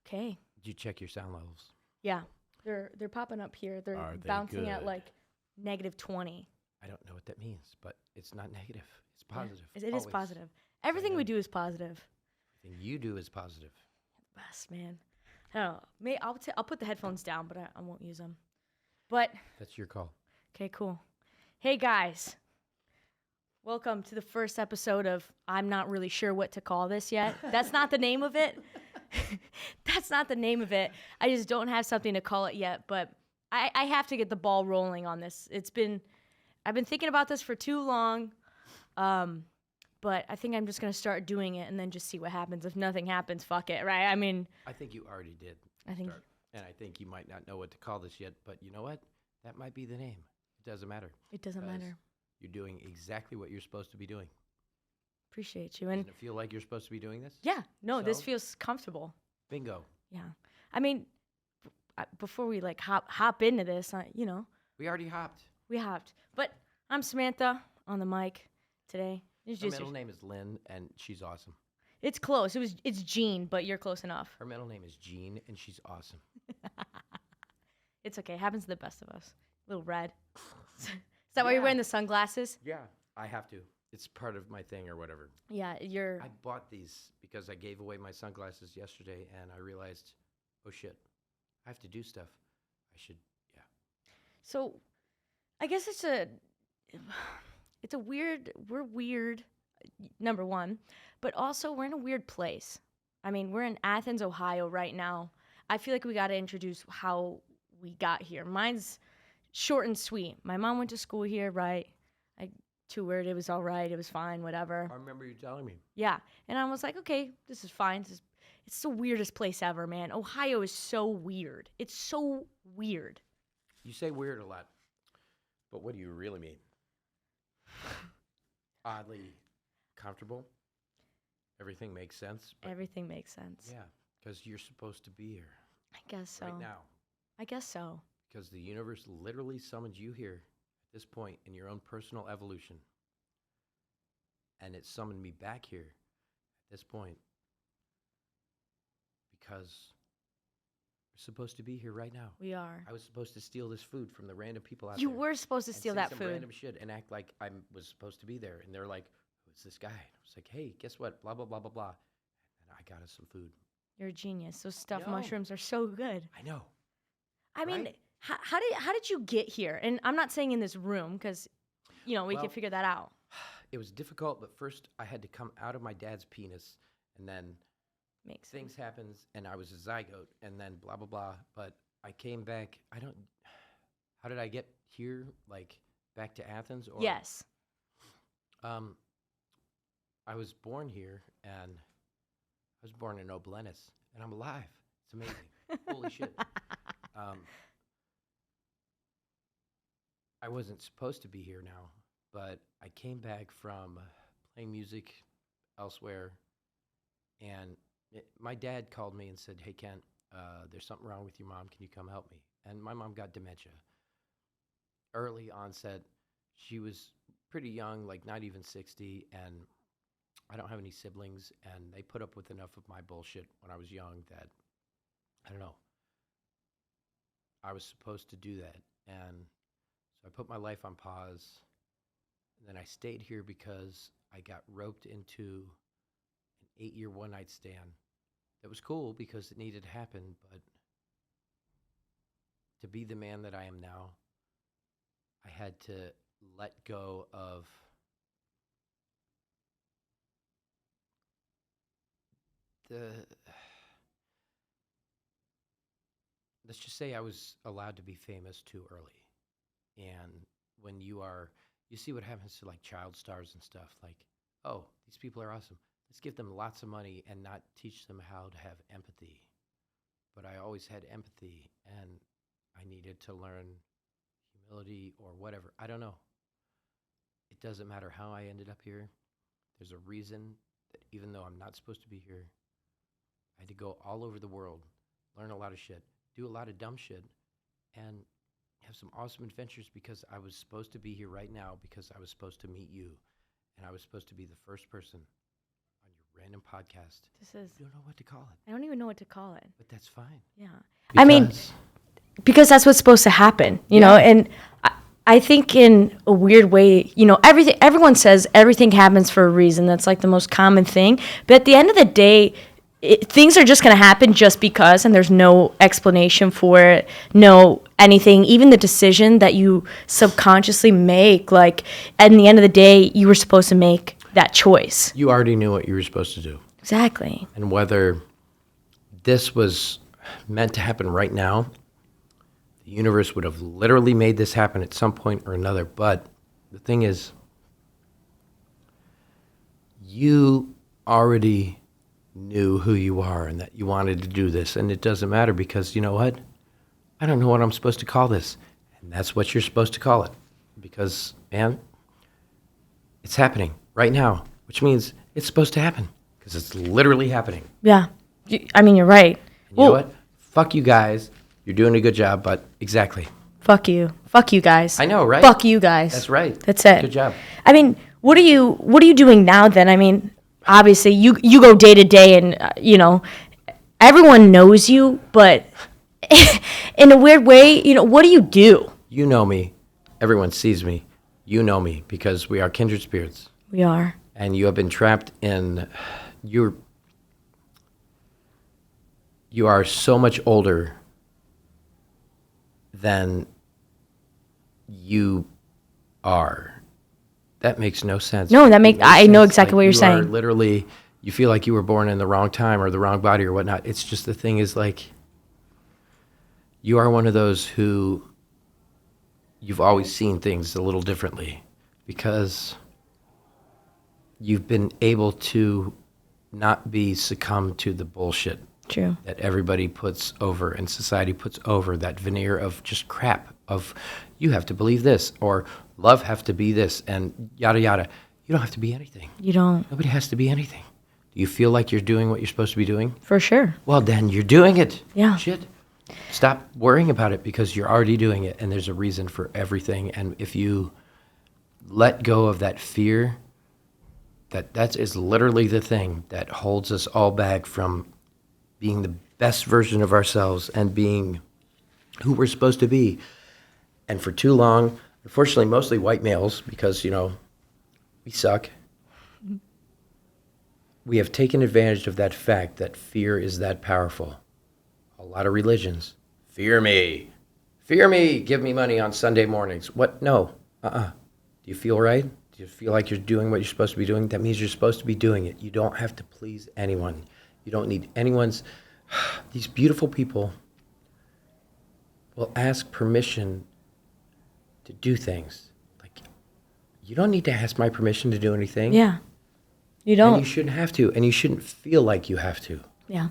Okay. Did you check your sound levels? Yeah. They're popping up here. They're Are they bouncing at good? like -20. I don't know what that means, but it's not negative. It's positive. It is always. positive. Everything we do is positive. Everything you do is positive. Best, man. I don't know. I'll put the headphones down, but I won't use them. But That's your call. okay, cool. Hey guys. Welcome to the first episode of I'm not really sure what to call this yet. That's not the name of it. That's not the name of it. I just don't have something to call it yet, but I have to get the ball rolling on this. I've been thinking about this for too long, but I think I'm just going to start doing it and then just see what happens. If nothing happens, fuck it, right? I mean... I think you already did. I think... And I think you might not know what to call this yet, but you know what? That might be the name. It doesn't matter. It doesn't matter. You're doing exactly what you're supposed to be doing. Appreciate you. And doesn't it feel like you're supposed to be doing this? Yeah. No, this feels comfortable. Bingo. Yeah. I mean, before we like hop into this, We already hopped. We hopped. But I'm Samantha on the mic today. Her middle name is Lynn, and she's awesome. It's close. It's Jean, but you're close enough. Her middle name is Jean, and she's awesome. It's okay. It happens to the best of us. A little red. Is that why you're wearing the sunglasses? Yeah, I have to. It's part of my thing or whatever. Yeah, I bought these because I gave away my sunglasses yesterday, and I realized, oh shit, I have to do stuff. I should, yeah. So, I guess we're weird, number one, but also we're in a weird place. I mean, we're in Athens, Ohio right now. I feel like we got to introduce how we got here. Mine's short and sweet. My mom went to school here, right? I toured. It was all right. It was fine, whatever. I remember you telling me. Yeah. And I was like, okay, this is fine. It's the weirdest place ever, man. Ohio is so weird. It's so weird. You say weird a lot, but what do you really mean? Oddly comfortable? Everything makes sense? Everything makes sense. Yeah, because you're supposed to be here. I guess so. Right now. I guess so. Because the universe literally summoned you here at this point in your own personal evolution. And it summoned me back here at this point because we're supposed to be here right now. We are. I was supposed to steal this food from the random people out there. You were supposed to steal that some food. Random shit and act like I was supposed to be there. And they're like, who's this guy? And I was like, hey, guess what? Blah, blah, blah, blah, blah. And I got us some food. You're a genius. Those stuffed No. mushrooms are so good. I know. I mean, Right? how did you get here? And I'm not saying in this room because, we can figure that out. It was difficult, but first I had to come out of my dad's penis, and then Makes things sense. happened, and I was a zygote, and then blah, blah, blah. But I came back. How did I get here? Like, back to Athens? Or, Yes. I was born here, and I was born in Oblenis, and I'm alive. It's amazing. Holy shit. I wasn't supposed to be here now, but I came back from playing music elsewhere, and my dad called me and said, hey, Kent, there's something wrong with your mom. Can you come help me? And my mom got dementia. Early onset. She was pretty young, like not even 60, and I don't have any siblings, and they put up with enough of my bullshit when I was young that, I don't know, I was supposed to do that. And so I put my life on pause, and then I stayed here because I got roped into an 8-year one-night stand. That was cool because it needed to happen, but to be the man that I am now, I had to let go of let's just say I was allowed to be famous too early. And when you see what happens to like child stars and stuff, like, oh, these people are awesome. Let's give them lots of money and not teach them how to have empathy. But I always had empathy, and I needed to learn humility or whatever. I don't know. It doesn't matter how I ended up here. There's a reason that even though I'm not supposed to be here, I had to go all over the world, learn a lot of shit, do a lot of dumb shit, and have some awesome adventures because I was supposed to be here right now because I was supposed to meet you, and I was supposed to be the first person on your random podcast. This is. You don't know what to call it, I don't even know what to call it. but that's fine. Yeah. I mean, Because because that's what's supposed to happen, you Yeah. know, and I think in a weird way, you know, everyone says everything happens for a reason. That's like the most common thing. But at the end of the day, things are just going to happen just because, and there's no explanation for it, no anything, even the decision that you subconsciously make. Like, at the end of the day, you were supposed to make that choice. you already knew what you were supposed to do. Exactly. And whether this was meant to happen right now, the universe would have literally made this happen at some point or another. But the thing is, you already knew who you are and that you wanted to do this. And it doesn't matter because, you know what? I don't know what I'm supposed to call this. And that's what you're supposed to call it. Because, man, it's happening right now, which means it's supposed to happen because it's literally happening. Yeah. I mean, you're right. And you know what? Fuck you guys. You're doing a good job, but exactly. Fuck you. Fuck you guys. I know, right? Fuck you guys. That's right. That's it. Good job. I mean, what are you doing now then? I mean, obviously you go day to day and you know, everyone knows you, but in a weird way, you know, what do you do? You know me. Everyone sees me. You know me because we are kindred spirits. We are. And you have been trapped in you are so much older than you are. That makes no sense. No, that It makes makes I know sense. exactly Like, what you're you are saying. literally, you feel like you were born in the wrong time or the wrong body or whatnot. It's just the thing is like, you are one of those who you've always seen things a little differently because you've been able to not be succumbed to the bullshit True. that everybody puts over and society puts over, that veneer of just crap of you have to believe this or love have to be this and yada yada. You don't have to be anything. You don't. Nobody has to be anything. Do you feel like you're doing what you're supposed to be doing? For sure. Well, then you're doing it. Yeah. Shit. Stop worrying about it because you're already doing it and there's a reason for everything. And if you let go of that fear, that is literally the thing that holds us all back from being the best version of ourselves and being who we're supposed to be. And for too long, unfortunately, mostly white males, because, you know, we suck. We have taken advantage of that fact that fear is that powerful. A lot of religions. Fear me. Fear me. Give me money on Sunday mornings. What? No. Do you feel right? Do you feel like you're doing what you're supposed to be doing? That means you're supposed to be doing it. You don't have to please anyone. You don't need anyone's... These beautiful people will ask permission to do things. Like, you don't need to ask my permission to do anything. Yeah. You And don't. you shouldn't have to. And you shouldn't feel like you have to. Yeah.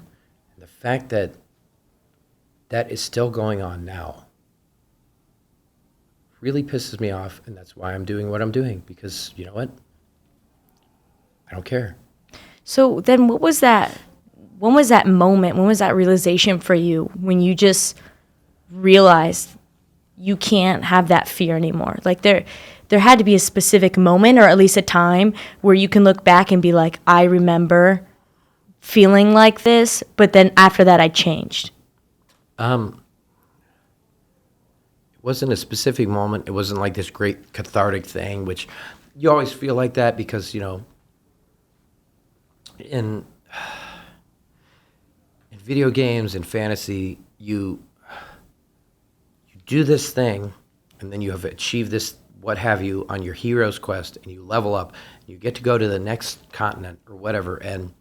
And the fact that that is still going on now really pisses me off, and that's why I'm doing what I'm doing, because you know what? I don't care. So then what was that? When was that moment? When was that realization for you when you just realized you can't have that fear anymore? Like there had to be a specific moment or at least a time where you can look back and be like, I remember feeling like this, but then after that I changed. It wasn't a specific moment. It wasn't like this great cathartic thing, which you always feel like that because, you know, in video games and fantasy, you do this thing, and then you have achieved this, what have you, on your hero's quest, and you level up, and you get to go to the next continent or whatever, and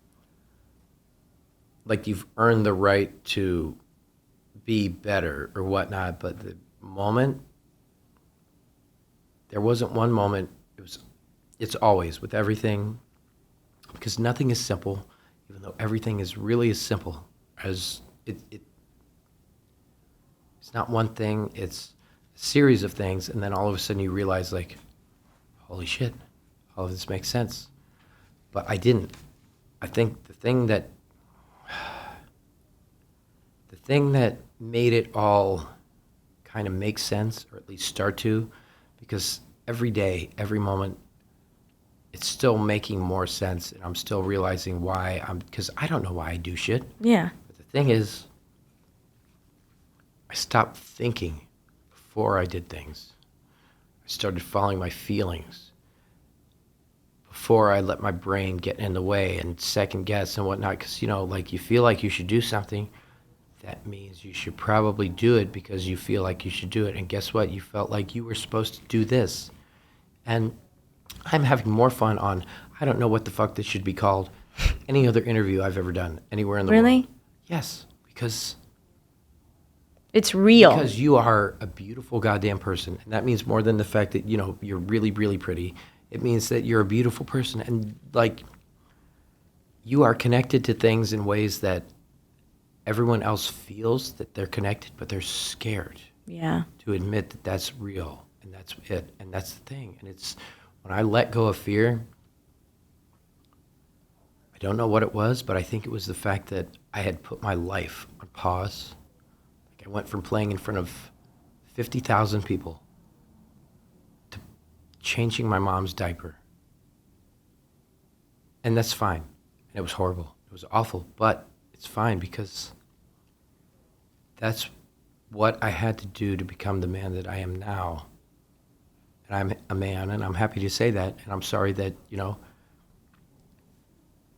like you've earned the right to be better or whatnot. But the moment, there wasn't one moment. It's always with everything, because nothing is simple, even though everything is really as simple as it's not one thing, it's a series of things, and then all of a sudden you realize, like, holy shit, all of this makes sense. But I didn't. I think the thing that made it all kind of make sense, or at least start to, because every day, every moment, it's still making more sense, and I'm still realizing why because I don't know why I do shit. Yeah. But the thing is, I stopped thinking before I did things. I started following my feelings before I let my brain get in the way and second guess and whatnot. Because, like you feel like you should do something, that means you should probably do it because you feel like you should do it. And guess what? You felt like you were supposed to do this. And I'm having more fun on, I don't know what the fuck this should be called, any other interview I've ever done anywhere in the world. Really? Yes, because it's real. Because you are a beautiful goddamn person. And that means more than the fact that, you're really, really pretty. It means that you're a beautiful person. And, like, you are connected to things in ways that everyone else feels that they're connected, but they're scared to admit that that's real. And that's it. And that's the thing. And it's when I let go of fear, I don't know what it was, but I think it was the fact that I had put my life on pause. I went from playing in front of 50,000 people to changing my mom's diaper. And that's fine. And it was horrible. It was awful. But it's fine because that's what I had to do to become the man that I am now. And I'm a man, and I'm happy to say that. And I'm sorry that,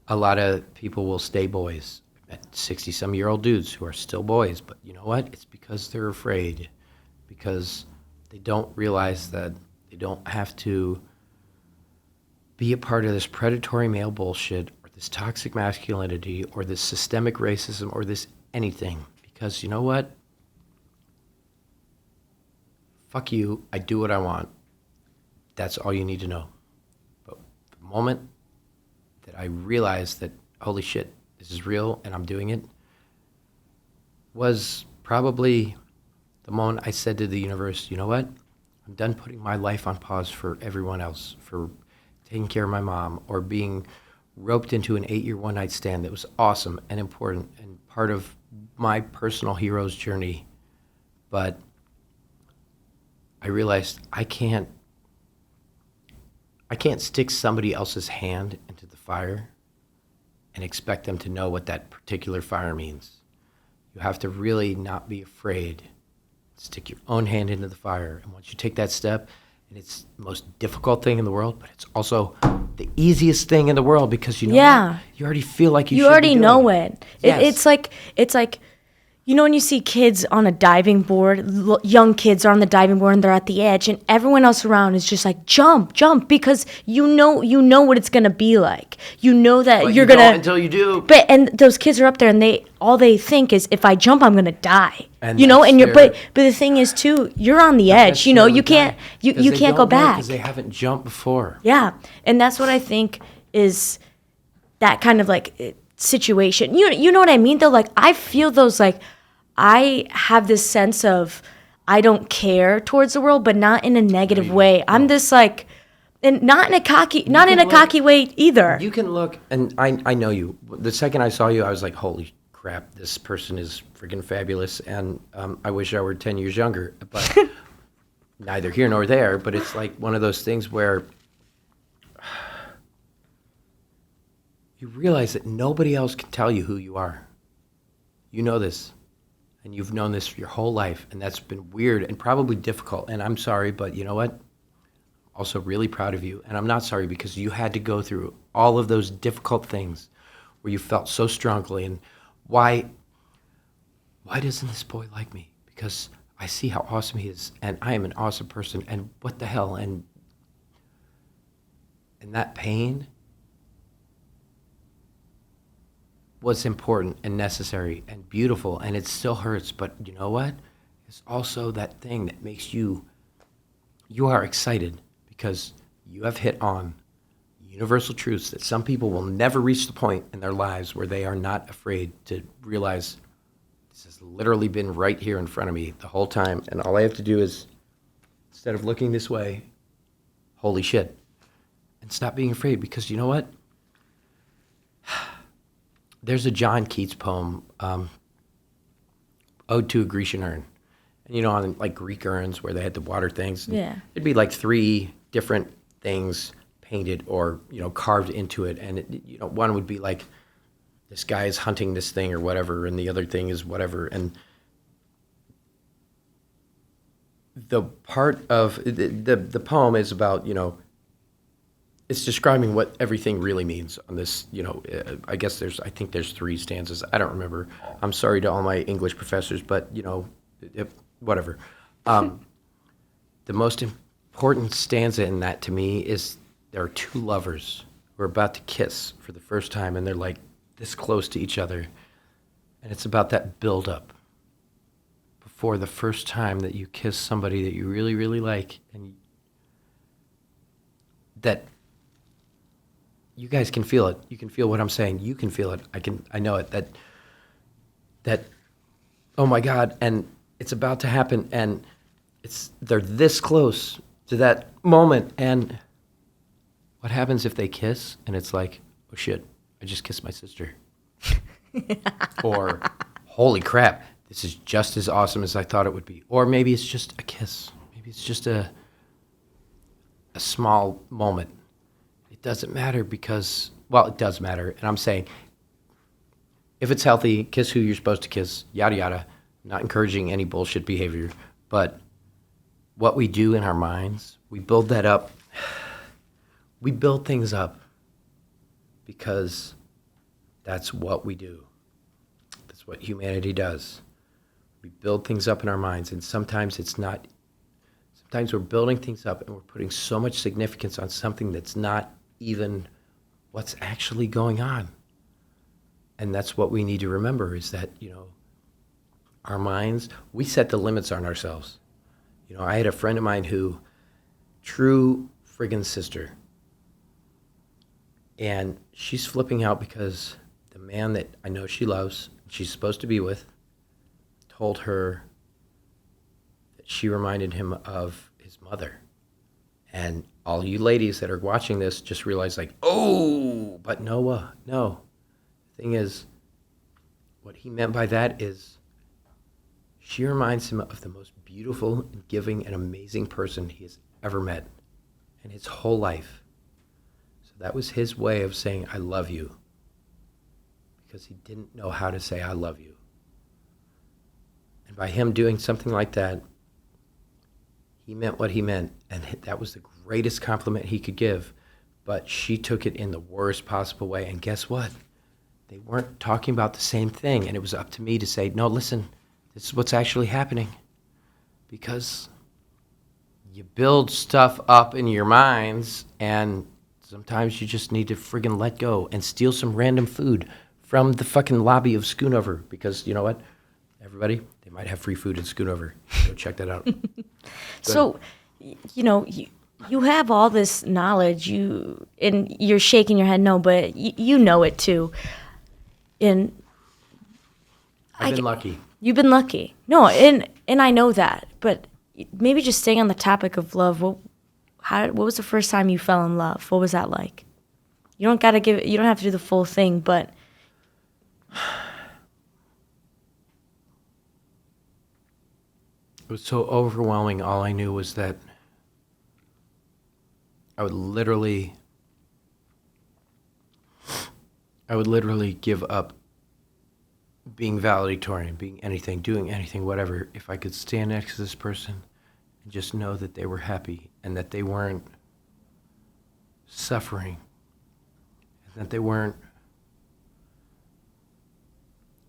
a lot of people will stay boys. 60-some-year-old dudes who are still boys, but you know what? It's because they're afraid, because they don't realize that they don't have to be a part of this predatory male bullshit or this toxic masculinity or this systemic racism or this anything. Because you know what? Fuck you. I do what I want. That's all you need to know. But the moment that I realized that, holy shit, this is real and I'm doing it, was probably the moment I said to the universe, you know what? I'm done putting my life on pause for everyone else, for taking care of my mom, or being roped into an 8-year one-night stand that was awesome and important and part of my personal hero's journey. But I realized I can't stick somebody else's hand into the fire and expect them to know what that particular fire means. You have to really not be afraid. Stick your own hand into the fire. And once you take that step, and it's the most difficult thing in the world, but it's also the easiest thing in the world because you know what? You already feel like you should already be doing know it. It's like when you see kids on a diving board, young kids are on the diving board and they're at the edge, and everyone else around is just like, jump, because you know what it's gonna be like. You know that But you're you gonna don't until you do. and those kids are up there, and all they think is, if I jump, I'm gonna die. And But the thing is too, you're on the edge. You can't you can't go back because they haven't jumped before. Yeah, and that's what I think is that kind of like situation. You know what I mean though? Like I feel those, like I have this sense of I don't care towards the world, but not in a negative way. I'm just like, and not in a cocky way either. You can look, and I know you. The second I saw you, I was like, holy crap, this person is freaking fabulous, and I wish I were 10 years younger. But neither here nor there, but it's like one of those things where you realize that nobody else can tell you who you are. You know this, and you've known this your whole life, and that's been weird and probably difficult, and I'm sorry, but you know what? Also really proud of you, and I'm not sorry because you had to go through all of those difficult things where you felt so strongly, and why doesn't this boy like me? Because I see how awesome he is, and I am an awesome person, and what the hell, and that pain was important and necessary and beautiful, and it still hurts, but you know what? It's also that thing that makes you are excited because you have hit on universal truths that some people will never reach the point in their lives where they are not afraid to realize this has literally been right here in front of me the whole time, and all I have to do is, instead of looking this way, holy shit, and stop being afraid, because you know what? There's a John Keats poem, Ode to a Grecian Urn. And on like Greek urns where they had the water things, it'd be like 3 different things painted or, carved into it. And, one would be like, this guy is hunting this thing or whatever, and the other thing is whatever. And the part of the poem is about, it's describing what everything really means on this, I think there's 3 stanzas. I don't remember. I'm sorry to all my English professors, but, whatever. The most important stanza in that to me is there are 2 lovers who are about to kiss for the first time, and they're like this close to each other. And it's about that buildup before the first time that you kiss somebody that you really, really like, and that you guys can feel it. You can feel what I'm saying. You can feel it. I know it. That, oh my God, and it's about to happen, and they're this close to that moment, and what happens if they kiss, and it's like, oh shit, I just kissed my sister. Or, holy crap, this is just as awesome as I thought it would be. Or maybe it's just a kiss. Maybe it's just a small moment. It doesn't matter because, well, it does matter. And I'm saying, if it's healthy, kiss who you're supposed to kiss, yada, yada. Not encouraging any bullshit behavior. But what we do in our minds, we build that up. We build things up because that's what we do. That's what humanity does. We build things up in our minds, and sometimes it's not. Sometimes we're building things up and we're putting so much significance on something that's not even what's actually going on. And that's what we need to remember is that, our minds, we set the limits on ourselves. I had a friend of mine who, true friggin' sister, and she's flipping out because the man that I know she loves, she's supposed to be with, told her that she reminded him of his mother. And all you ladies that are watching this just realize like, oh, but Noah, no. The thing is, what he meant by that is she reminds him of the most beautiful and giving and amazing person he has ever met in his whole life. So that was his way of saying, I love you. Because he didn't know how to say, I love you. And by him doing something like that, he meant what he meant. And that was the greatest compliment he could give. But she took it in the worst possible way. And guess what? They weren't talking about the same thing. And it was up to me to say, no, listen, this is what's actually happening. Because you build stuff up in your minds, and sometimes you just need to friggin' let go and steal some random food from the fucking lobby of Schoonover. Because you know what? Everybody, they might have free food at Schoonover. Go check that out. So, you have all this knowledge, and you're shaking your head no, but you know it too. And I've been lucky. You've been lucky. No, and I know that, but maybe just staying on the topic of love. What was the first time you fell in love? What was that like? You don't have to do the full thing, but it was so overwhelming. All I knew was that I would literally give up being valedictorian, being anything, doing anything, whatever, if I could stand next to this person and just know that they were happy and that they weren't suffering and that they weren't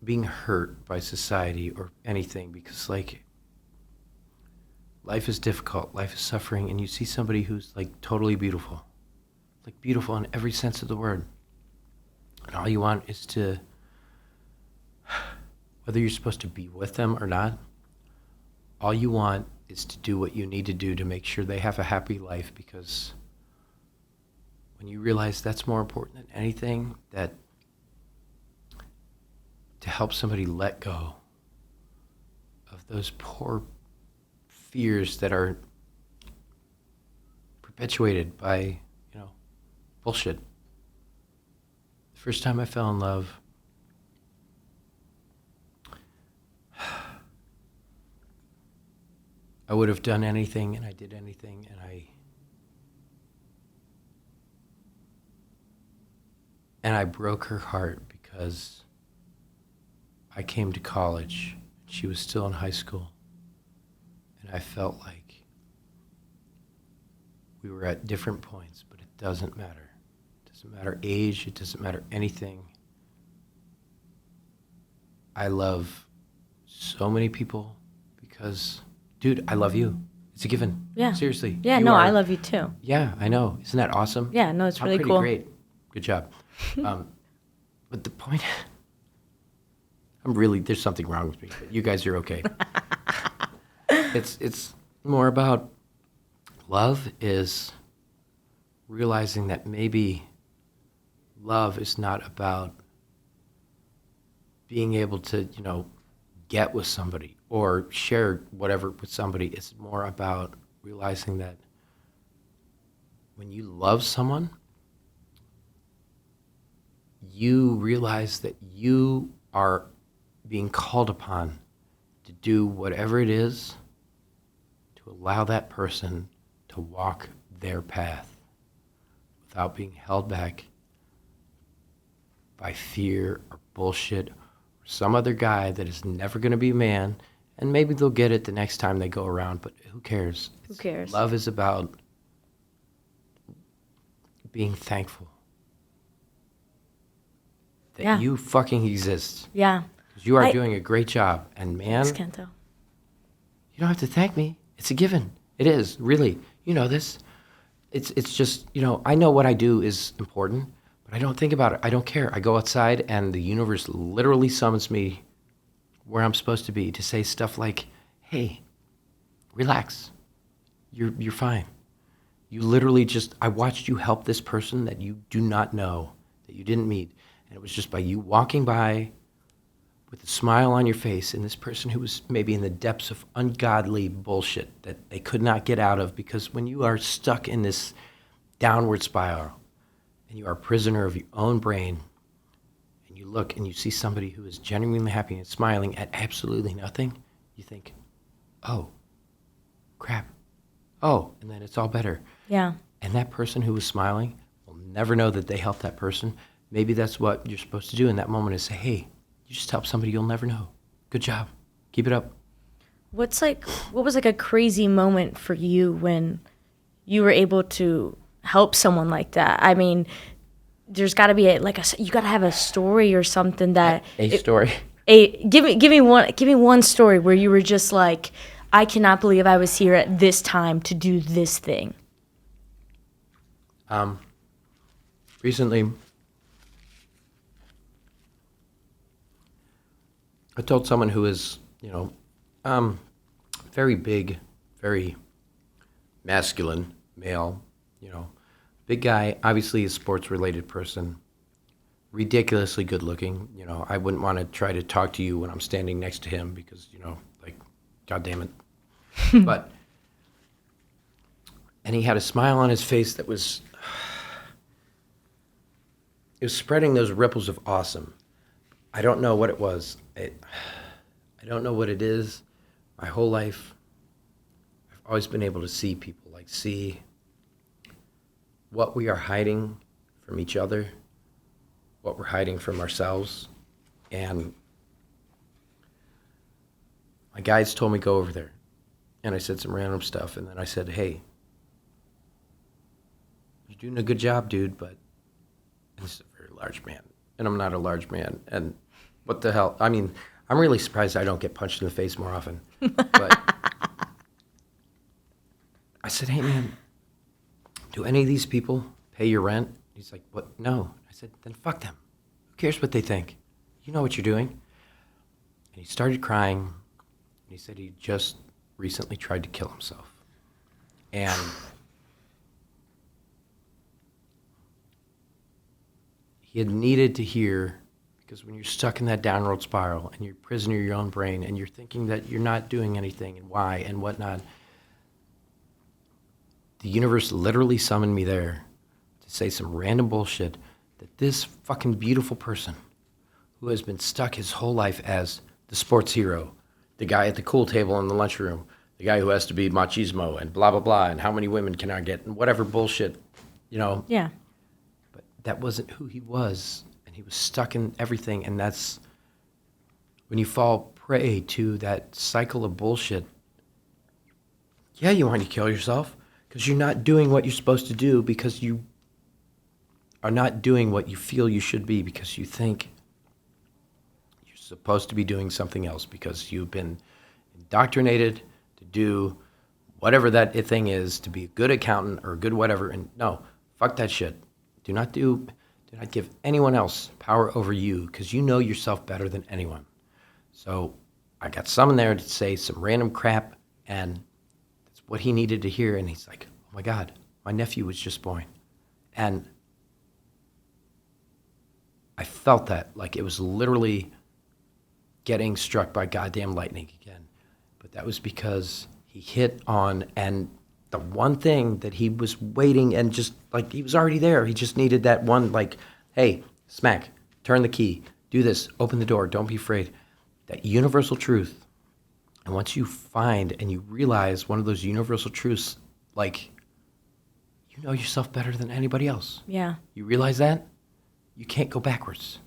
being hurt by society or anything, because life is difficult, life is suffering, and you see somebody who's totally beautiful, beautiful in every sense of the word, and all you want is to, whether you're supposed to be with them or not, all you want is to do what you need to do to make sure they have a happy life, because when you realize that's more important than anything, that to help somebody let go of those poor fears that are perpetuated by, bullshit. The first time I fell in love, I would have done anything, and I did anything, and And I broke her heart because I came to college. She was still in high school. And I felt like we were at different points, but it doesn't matter. It doesn't matter age. It doesn't matter anything. I love so many people because, dude, I love you. It's a given. Yeah. Seriously. Yeah, no, I love you too. Yeah, I know. Isn't that awesome? Yeah, no, it's really pretty cool. Great. Good job. But the point, there's something wrong with me, but you guys are okay. It's more about love is realizing that maybe love is not about being able to, get with somebody or share whatever with somebody. It's more about realizing that when you love someone, you realize that you are being called upon to do whatever it is to allow that person to walk their path without being held back by fear or bullshit or some other guy that is never going to be a man. And maybe they'll get it the next time they go around, but who cares? Who cares? Love is about being thankful that you fucking exist. Yeah. Because you are doing a great job. And man, Thanks, Kento. You don't have to thank me. It's a given. It is, really. You know this. It's just, I know what I do is important, but I don't think about it. I don't care. I go outside and the universe literally summons me where I'm supposed to be to say stuff like, hey, relax. You're fine. You literally I watched you help this person that you do not know, that you didn't meet. And it was just by you walking by with a smile on your face, and this person who was maybe in the depths of ungodly bullshit that they could not get out of, because when you are stuck in this downward spiral and you are a prisoner of your own brain, and you look and you see somebody who is genuinely happy and smiling at absolutely nothing, you think, oh, crap. Oh, and then it's all better. Yeah. And that person who was smiling will never know that they helped that person. Maybe that's what you're supposed to do in that moment, is say, hey, you just help somebody you'll never know. Good job. Keep it up. What was like a crazy moment for you when you were able to help someone like that? I mean, there's got to be you got to have a story or something that story. Give me one story where you were just like, I cannot believe I was here at this time to do this thing. Recently, I told someone who is, very big, very masculine, male, big guy, obviously a sports-related person, ridiculously good looking. I wouldn't want to try to talk to you when I'm standing next to him because, God damn it. And he had a smile on his face that was, it was spreading those ripples of awesome. I don't know what it was. I don't know what it is. My whole life, I've always been able to see people, see what we are hiding from each other, what we're hiding from ourselves. And my guides told me go over there. And I said some random stuff. And then I said, hey, you're doing a good job, dude, but this is a very large man. And I'm not a large man. And what the hell? I mean, I'm really surprised I don't get punched in the face more often. But I said, hey, man, do any of these people pay your rent? He's like, what? No. I said, then fuck them. Who cares what they think? You know what you're doing. And he started crying. And he said he just recently tried to kill himself. And he had needed to hear, because when you're stuck in that downward spiral and you're a prisoner of your own brain and you're thinking that you're not doing anything and why and whatnot, the universe literally summoned me there to say some random bullshit that this fucking beautiful person who has been stuck his whole life as the sports hero, the guy at the cool table in the lunchroom, the guy who has to be machismo and blah, blah, blah, and how many women can I get and whatever bullshit, Yeah. But that wasn't who he was, and he was stuck in everything. And that's when you fall prey to that cycle of bullshit. Yeah, you want to kill yourself because you're not doing what you're supposed to do, because you are not doing what you feel you should be, because you think you're supposed to be doing something else, because you've been indoctrinated to do whatever that thing is, to be a good accountant or a good whatever. And no, fuck that shit. Do not give anyone else power over you, because you know yourself better than anyone. So I got someone there to say some random crap, and that's what he needed to hear. And he's like, oh my God, my nephew was just born. And I felt that like it was literally getting struck by goddamn lightning again. But that was because he hit on, and the one thing that he was waiting, and just like he was already there. He just needed that one, like, hey, smack, turn the key, do this, open the door, don't be afraid. That universal truth. And once you find and you realize one of those universal truths, like, you know yourself better than anybody else. Yeah. You realize that? You can't go backwards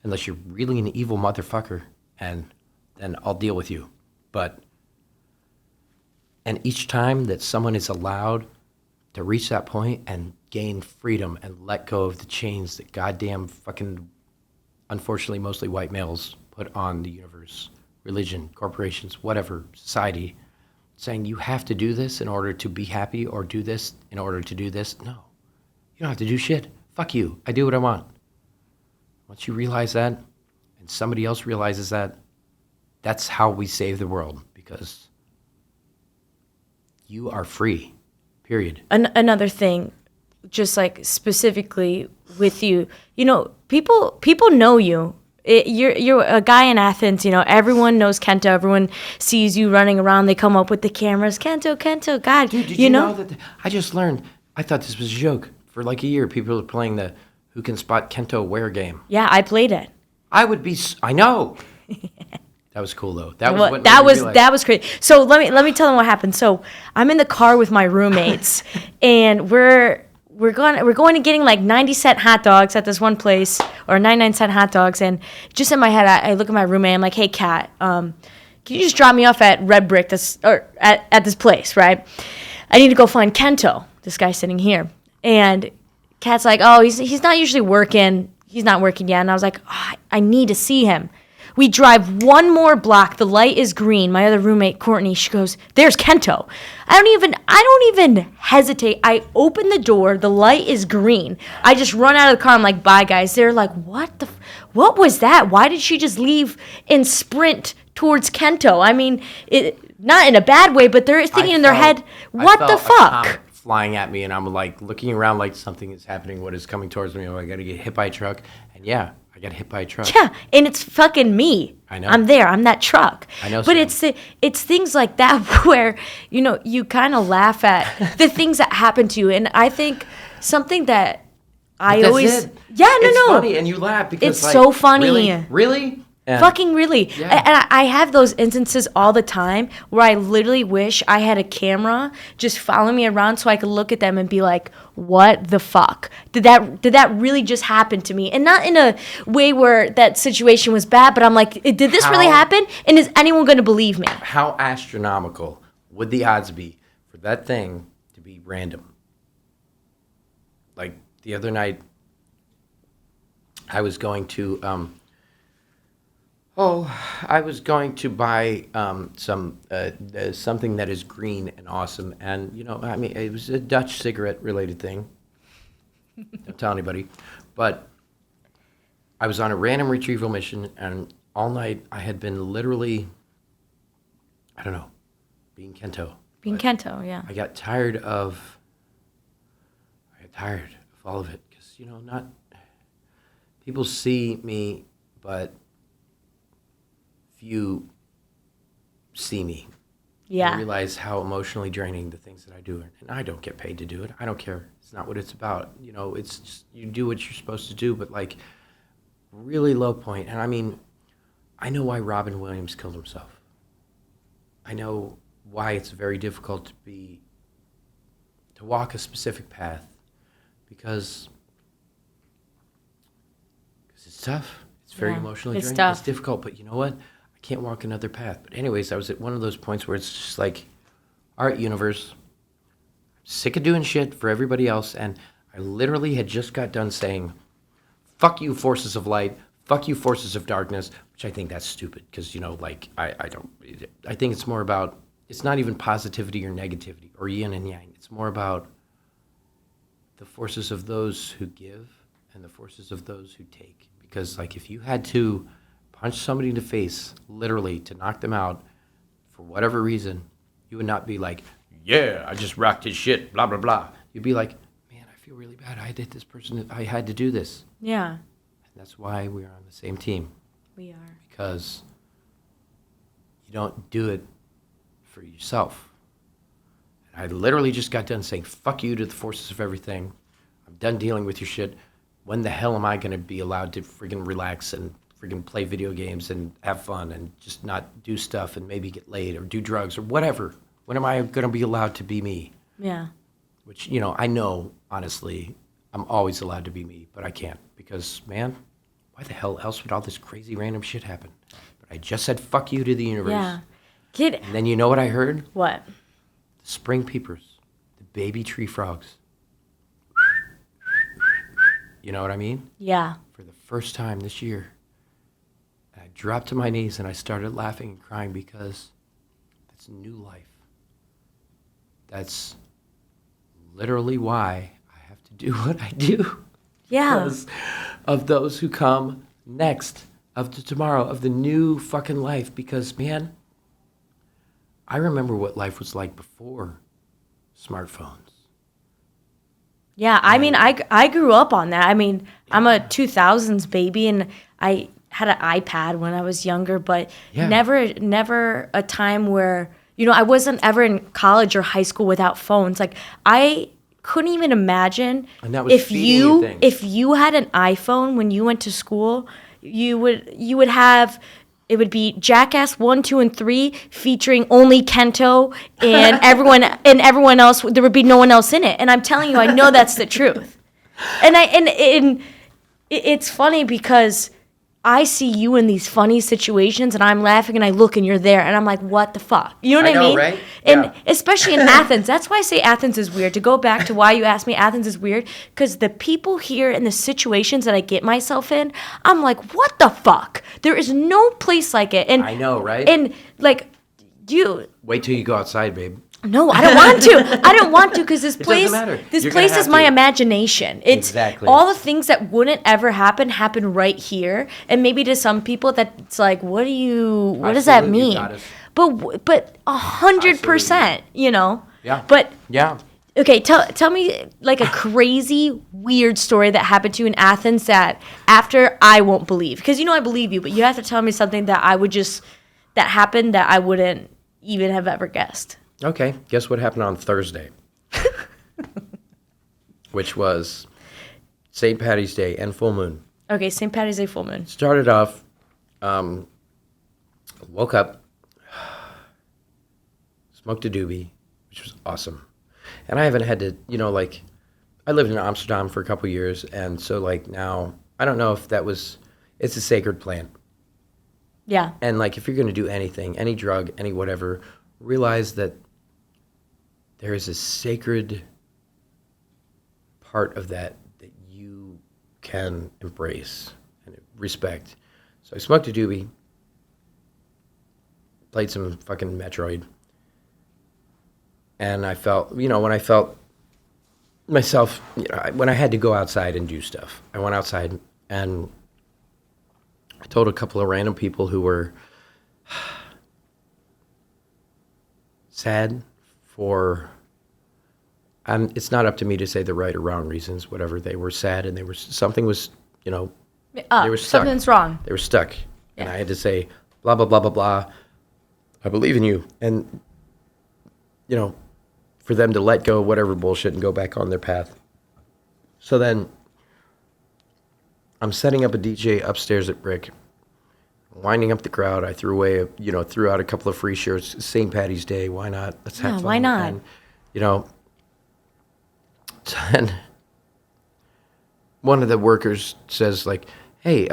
unless you're really an evil motherfucker, and then I'll deal with you. And each time that someone is allowed to reach that point and gain freedom and let go of the chains that goddamn fucking, unfortunately, mostly white males put on the universe, religion, corporations, whatever, society, saying you have to do this in order to be happy, or do this in order to do this. No, you don't have to do shit. Fuck you. I do what I want. Once you realize that, and somebody else realizes that, that's how we save the world, because you are free, period. Another thing, just like specifically with you, you know, people know you. You're a guy in Athens, you know, everyone knows Kento. Everyone sees you running around. They come up with the cameras. Kento, God. Dude, did you know that? I just learned. I thought this was a joke. For like a year, people were playing the Who Can Spot Kento Where game. Yeah, I played it. I know. That was cool though. That was crazy. So let me tell them what happened. So I'm in the car with my roommates, and we're going to getting like 90-cent hot dogs at this one place, or 99-cent hot dogs. And just in my head, I look at my roommate. I'm like, hey, Kat, can you just drop me off at Red Brick, at this place, right? I need to go find Kento, this guy sitting here. And Kat's like, oh, he's not usually working. He's not working yet. And I was like, oh, I need to see him. We drive one more block. The light is green. My other roommate, Courtney, she goes, there's Kento. I don't even hesitate. I open the door. The light is green. I just run out of the car. I'm like, bye, guys. They're like, what was that? Why did she just leave and sprint towards Kento? I mean, not in a bad way, but they're thinking in their head, what the fuck? Flying at me, and I'm like looking around like something is happening. What is coming towards me? Oh, I got to get hit by a truck. And yeah, I got hit by a truck. Yeah, and it's fucking me. I know. I'm there. I'm that truck. I know. But it's things like that where, you know, you kind of laugh at the things that happen to you. And I think something that it's funny, and you laugh because it's like, so funny. Really? Yeah. Fucking really. Yeah. And I have those instances all the time where I literally wish I had a camera just following me around so I could look at them and be like, what the fuck? Did that really just happen to me? And not in a way where that situation was bad, but I'm like, did this really happen? And is anyone going to believe me? How astronomical would the odds be for that thing to be random? Like the other night, I was going to buy something that is green and awesome. And, you know, I mean, it was a Dutch cigarette related thing. Don't tell anybody. But I was on a random retrieval mission, and all night I had been literally, I don't know, being Kento. Kento, yeah. I got tired of all of it. Because, you know, not, people see me, but few see me. Yeah. I realize how emotionally draining the things that I do, and I don't get paid to do it. I don't care. It's not what it's about. You know, it's just, you do what you're supposed to do, but like really low point. And I mean, I know why Robin Williams killed himself. I know why it's very difficult to walk a specific path, because tough. It's very Yeah, emotionally it's draining. tough. It's difficult, but you know what? I can't walk another path. But anyways, I was at one of those points where it's just like, all right, universe, sick of doing shit for everybody else. And I literally had just got done saying, fuck you, forces of light. Fuck you, forces of darkness, which I think that's stupid because, you know, like, I think it's more about, it's not even positivity or negativity or yin and yang. It's more about the forces of those who give and the forces of those who take. Because, like, if you had to punch somebody in the face, literally, to knock them out for whatever reason, you would not be like, yeah, I just rocked his shit, blah, blah, blah. You'd be like, man, I feel really bad. I did this person, I had to do this. Yeah. And that's why we are on the same team. We are. Because you don't do it for yourself. I literally just got done saying, fuck you to the forces of everything. I'm done dealing with your shit. When the hell am I going to be allowed to friggin' relax and friggin' play video games and have fun and just not do stuff and maybe get laid or do drugs or whatever? When am I going to be allowed to be me? Yeah. Which, you know, I know, honestly, I'm always allowed to be me, but I can't because, man, why the hell else would all this crazy random shit happen? But I just said fuck you to the universe. Yeah. Kid. And then you know what I heard? What? The spring peepers, the baby tree frogs. You know what I mean? Yeah. For the first time this year, I dropped to my knees and I started laughing and crying because that's new life. That's literally why I have to do what I do. Yeah. Because of those who come next, of the tomorrow, of the new fucking life. Because, man, I remember what life was like before smartphones. Yeah, I mean, I grew up on that. I mean, I'm a 2000s baby, and I had an iPad when I was younger, but Yeah. never a time where, you know, I wasn't ever in college or high school without phones. Like, I couldn't even imagine And that was if feeding you things. if you had an iPhone when you went to school, you would have. It would be Jackass 1, 2, and 3 featuring only Kento and everyone else. There would be no one else in it. And I'm telling you, I know that's the truth. And it's funny because I see you in these funny situations and I'm laughing and I look and you're there and I'm like, what the fuck? You know what I know, mean? right? And Yeah. especially in Athens. That's why I say Athens is weird. To go back to why you asked me Athens is weird, because the people here and the situations that I get myself in, I'm like, what the fuck? There is no place like it. And I know, right? And like you Wait till you go outside, babe. no, I don't want to. I don't want to because this doesn't place, matter. this You're gonna place is have my to. imagination. It's Exactly. all the things that wouldn't ever happen right here. And maybe to some people that's like, what does that Absolutely, you mean? goddess. But 100%, you know. Yeah. But Yeah. okay, tell me like a crazy weird story that happened to you in Athens that after I won't believe, because you know I believe you, but you have to tell me something that that happened that I wouldn't even have ever guessed. Okay, guess what happened on Thursday? Which was St. Patty's Day and full moon. Okay, St. Patty's Day full moon. Started off, woke up, smoked a doobie, which was awesome. And I haven't had to, you know, like, I lived in Amsterdam for a couple years, and so, like, now, I don't know if it's a sacred plant. Yeah. And, like, if you're going to do anything, any drug, any whatever, realize that there is a sacred part of that you can embrace and respect. So I smoked a doobie, played some fucking Metroid, and I felt, you know, when I felt myself, you know, when I had to go outside and do stuff, I went outside and I told a couple of random people who were sad for, it's not up to me to say the right or wrong reasons, whatever. They were sad and something was, you know, they were stuck. Something's wrong. They were stuck. Yeah. And I had to say, blah, blah, blah, blah, blah. I believe in you. And, you know, for them to let go of whatever bullshit and go back on their path. So then I'm setting up a DJ upstairs at Brick, winding up the crowd. I threw out a couple of free shirts. St. Patty's Day. Why not? Let's have fun. Why not? And, you know, then one of the workers says, like, hey,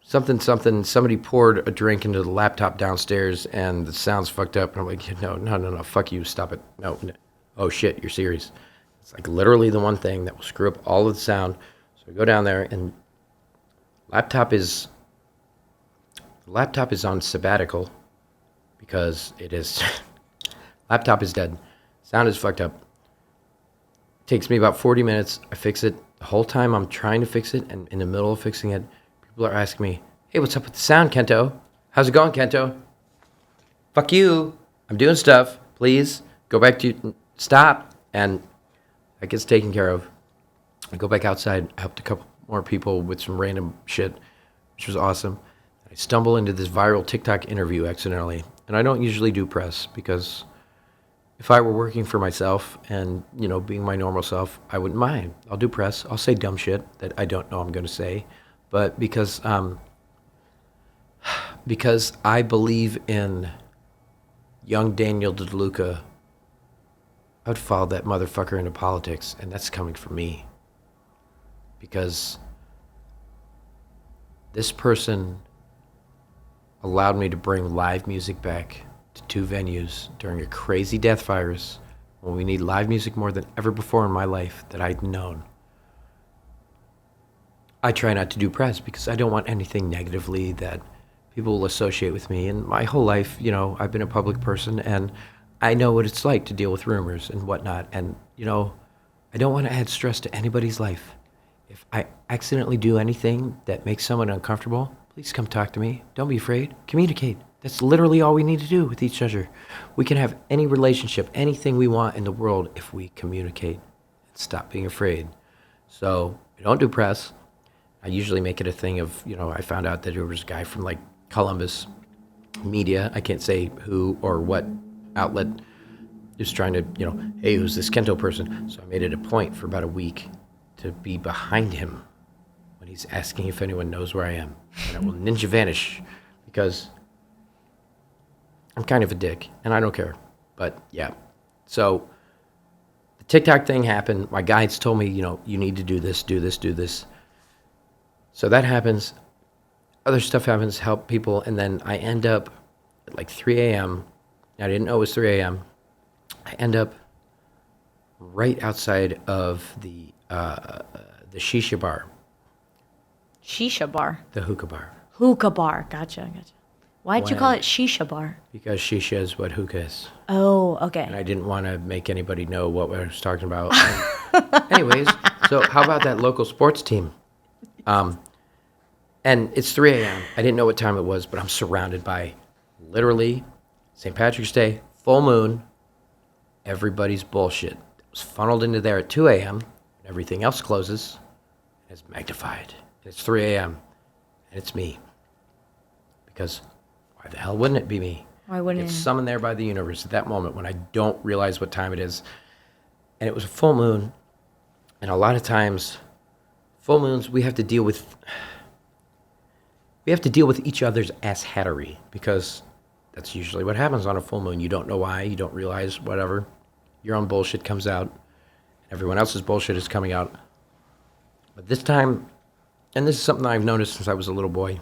something, somebody poured a drink into the laptop downstairs and the sound's fucked up. And I'm like, no, fuck you, stop it. No. Oh shit, you're serious. It's like literally the one thing that will screw up all of the sound. So I go down there and laptop is on sabbatical because it is, laptop is dead. Sound is fucked up. Takes me about 40 minutes. I fix it. The whole time I'm trying to fix it and in the middle of fixing it, people are asking me, hey, what's up with the sound, Kento? How's it going, Kento? Fuck you. I'm doing stuff. Please go back to stop. And that gets taken care of. I go back outside, helped a couple more people with some random shit, which was awesome. I stumble into this viral TikTok interview accidentally. And I don't usually do press because if I were working for myself and, being my normal self, I wouldn't mind. I'll do press. I'll say dumb shit that I don't know I'm going to say. But because I believe in young Daniel DeLuca, I would follow that motherfucker into politics, and that's coming from me. Because this person allowed me to bring live music back to 2 venues during a crazy death virus when we need live music more than ever before in my life that I'd known. I try not to do press because I don't want anything negatively that people will associate with me. And my whole life, I've been a public person and I know what it's like to deal with rumors and whatnot. And, I don't want to add stress to anybody's life. If I accidentally do anything that makes someone uncomfortable, please come talk to me. Don't be afraid. Communicate. That's literally all we need to do with each other. We can have any relationship, anything we want in the world if we communicate and stop being afraid. So I don't do press. I usually make it a thing of, I found out that there was a guy from like Columbus Media. I can't say who or what outlet is trying to, hey, who's this Kento person? So I made it a point for about a week to be behind him when he's asking if anyone knows where I am. And I will ninja vanish because I'm kind of a dick and I don't care. But yeah. So the TikTok thing happened. My guides told me, you need to do this, do this, do this. So that happens. Other stuff happens, help people. And then I end up at like 3 a.m. I didn't know it was 3 a.m. I end up right outside of the shisha bar. Shisha bar? The hookah bar. Hookah bar. Gotcha. Why'd you call it shisha bar? Because shisha is what hookah is. Oh, okay. And I didn't want to make anybody know what I was talking about. Anyways, so how about that local sports team? And it's 3 a.m. I didn't know what time it was, but I'm surrounded by literally St. Patrick's Day, full moon, everybody's bullshit. It was funneled into there at 2 a.m. and everything else closes. And it's magnified. And it's 3 a.m. and it's me. Because why the hell wouldn't it be me? Why wouldn't It's it? summoned there by the universe at that moment when I don't realize what time it is. And it was a full moon. And a lot of times, full moons, we have to deal with each other's asshattery because that's usually what happens on a full moon. You don't know why, you don't realize whatever. Your own bullshit comes out. Everyone else's bullshit is coming out. But this time, and this is something I've noticed since I was a little boy,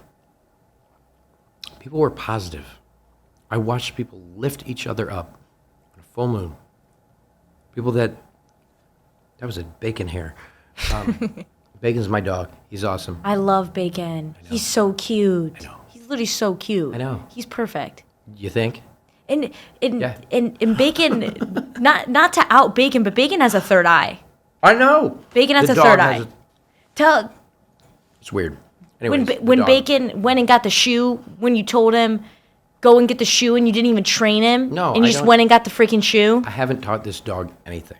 people were positive. I watched people lift each other up on a full moon. People that was a Bacon hair. Bacon's my dog. He's awesome. I love Bacon. He's so cute. I know. He's literally so cute. I know. He's perfect. You think? And Yeah. Bacon, not to out Bacon, but Bacon has a third eye. I know. Bacon has The a dog third has eye. Tell It's weird. Anyways, when the dog. Bacon went and got the shoe, when you told him go and get the shoe and you didn't even train him, No, and you I just don't- went and got the freaking shoe. I haven't taught this dog anything,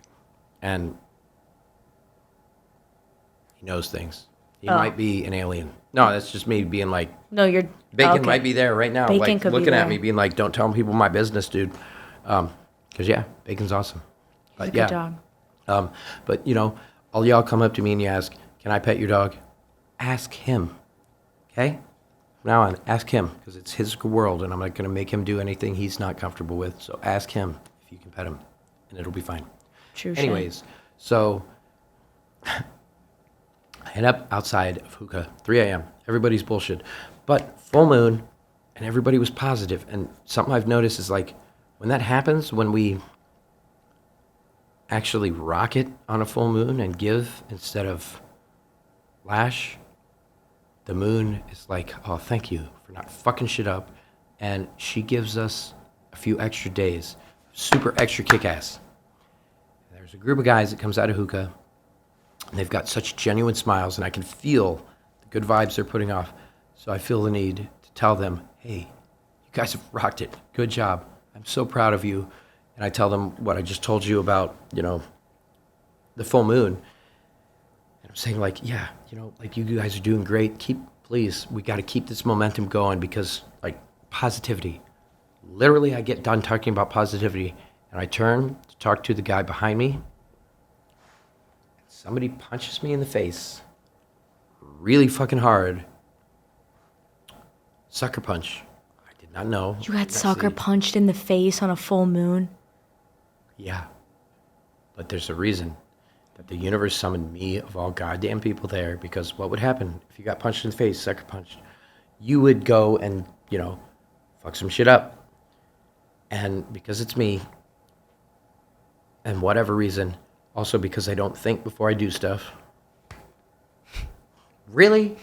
and he knows things. He Oh. might be an alien. No, that's just me being like, No, you're Bacon okay. might be there right now, Bacon like could be looking at there. me, being like, "Don't tell people my business, dude." Because yeah, Bacon's awesome. He's a But yeah, good dog. But all y'all come up to me and you ask, "Can I pet your dog?" Ask him, okay? From now on, ask him because it's his world, and I'm not gonna make him do anything he's not comfortable with. So ask him if you can pet him, and it'll be fine. True shit. Anyways, so I end up outside of Hookah, 3 a.m. Everybody's bullshit. But full moon, and everybody was positive. And something I've noticed is like, when that happens, when we actually rock it on a full moon and give instead of lash, the moon is like, oh, thank you for not fucking shit up. And she gives us a few extra days, super extra kick-ass. There's a group of guys that comes out of Hookah, and they've got such genuine smiles, and I can feel the good vibes they're putting off. So I feel the need to tell them, hey, you guys have rocked it. Good job. I'm so proud of you. And I tell them what I just told you about, the full moon. And I'm saying, like, yeah, like, you guys are doing great. Please, we got to keep this momentum going because, like, positivity. Literally, I get done talking about positivity, and I turn to talk to the guy behind me. Somebody punches me in the face really fucking hard. Sucker punch. I did not know. You got sucker punched in the face on a full moon? Yeah. But there's a reason that the universe summoned me, of all goddamn people, there, because what would happen if you got punched in the face, sucker punched? You would go and, fuck some shit up. And because it's me, and whatever reason, also because I don't think before I do stuff, really?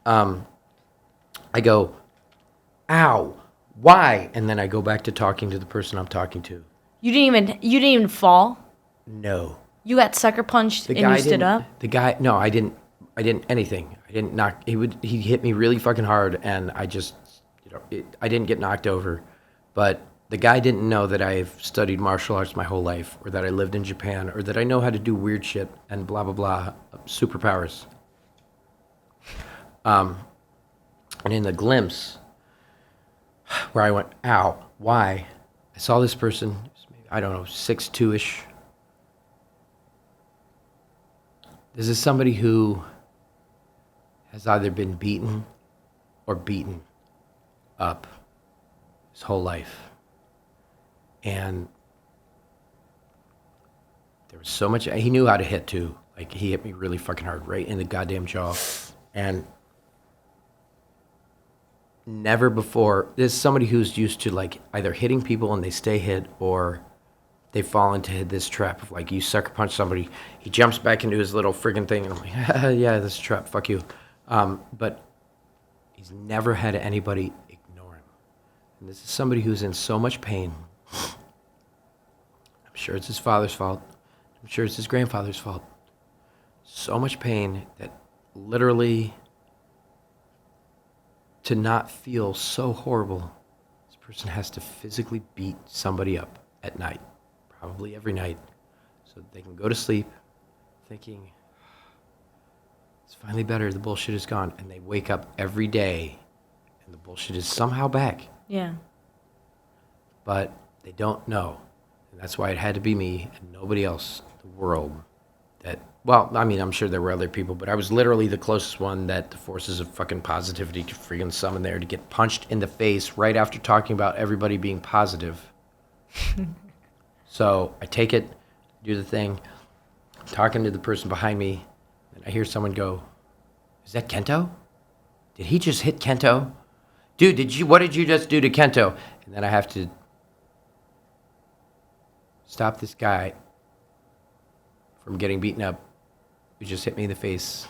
I go, ow, why? And then I go back to talking to the person I'm talking to. You didn't even fall? No. You got sucker punched and you stood up? The guy, no, I didn't anything. I didn't knock, he hit me really fucking hard, and I just, I didn't get knocked over. But the guy didn't know that I've studied martial arts my whole life, or that I lived in Japan, or that I know how to do weird shit and blah, blah, blah, superpowers. And in the glimpse where I went, ow, why? I saw this person, I don't know, 6'2"-ish. This is somebody who has either been beaten or beaten up his whole life. And there was so much, he knew how to hit too. Like, he hit me really fucking hard, right in the goddamn jaw. And never before, there's somebody who's used to, like, either hitting people and they stay hit, or they fall into this trap of, like, you sucker punch somebody, he jumps back into his little friggin' thing, and I'm like, yeah, this is a trap, fuck you. But he's never had anybody ignore him. And this is somebody who's in so much pain. I'm sure it's his father's fault. I'm sure it's his grandfather's fault. So much pain that literally, to not feel so horrible, this person has to physically beat somebody up at night, probably every night, so that they can go to sleep thinking, it's finally better, the bullshit is gone. And they wake up every day and the bullshit is somehow back. Yeah. But they don't know. And that's why it had to be me and nobody else in the world that, well, I mean, I'm sure there were other people, but I was literally the closest one that the forces of fucking positivity could freaking summon there, to get punched in the face right after talking about everybody being positive. So I take it, do the thing, talking to the person behind me, and I hear someone go, is that Kento? Did he just hit Kento? Dude, what did you just do to Kento? And then I have to stop this guy from getting beaten up who just hit me in the face.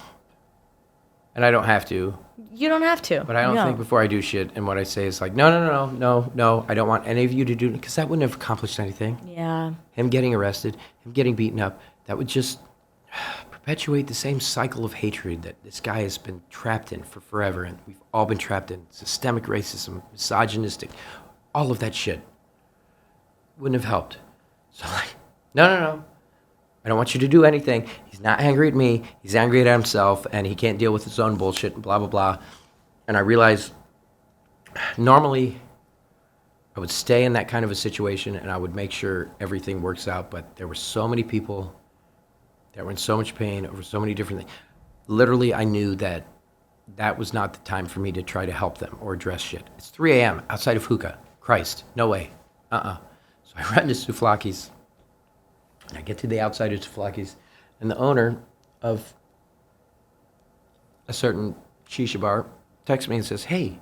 And I don't have to. You don't have to. But I don't think before I do shit, and what I say is like, no, I don't want any of you to do it, because that wouldn't have accomplished anything. Yeah. Him getting arrested, him getting beaten up, that would just perpetuate the same cycle of hatred that this guy has been trapped in for forever, and we've all been trapped in. Systemic racism, misogynistic, all of that shit wouldn't have helped. So like, no. I don't want you to do anything. He's not angry at me. He's angry at himself, and he can't deal with his own bullshit, and blah, blah, blah. And I realized normally I would stay in that kind of a situation, and I would make sure everything works out. But there were so many people that were in so much pain over so many different things. Literally, I knew that that was not the time for me to try to help them or address shit. It's 3 a.m. outside of Hookah. Christ, no way. So I run to Soufflockies. And I get to the outside of Soufflockies, and the owner of a certain shisha bar texts me and says, hey,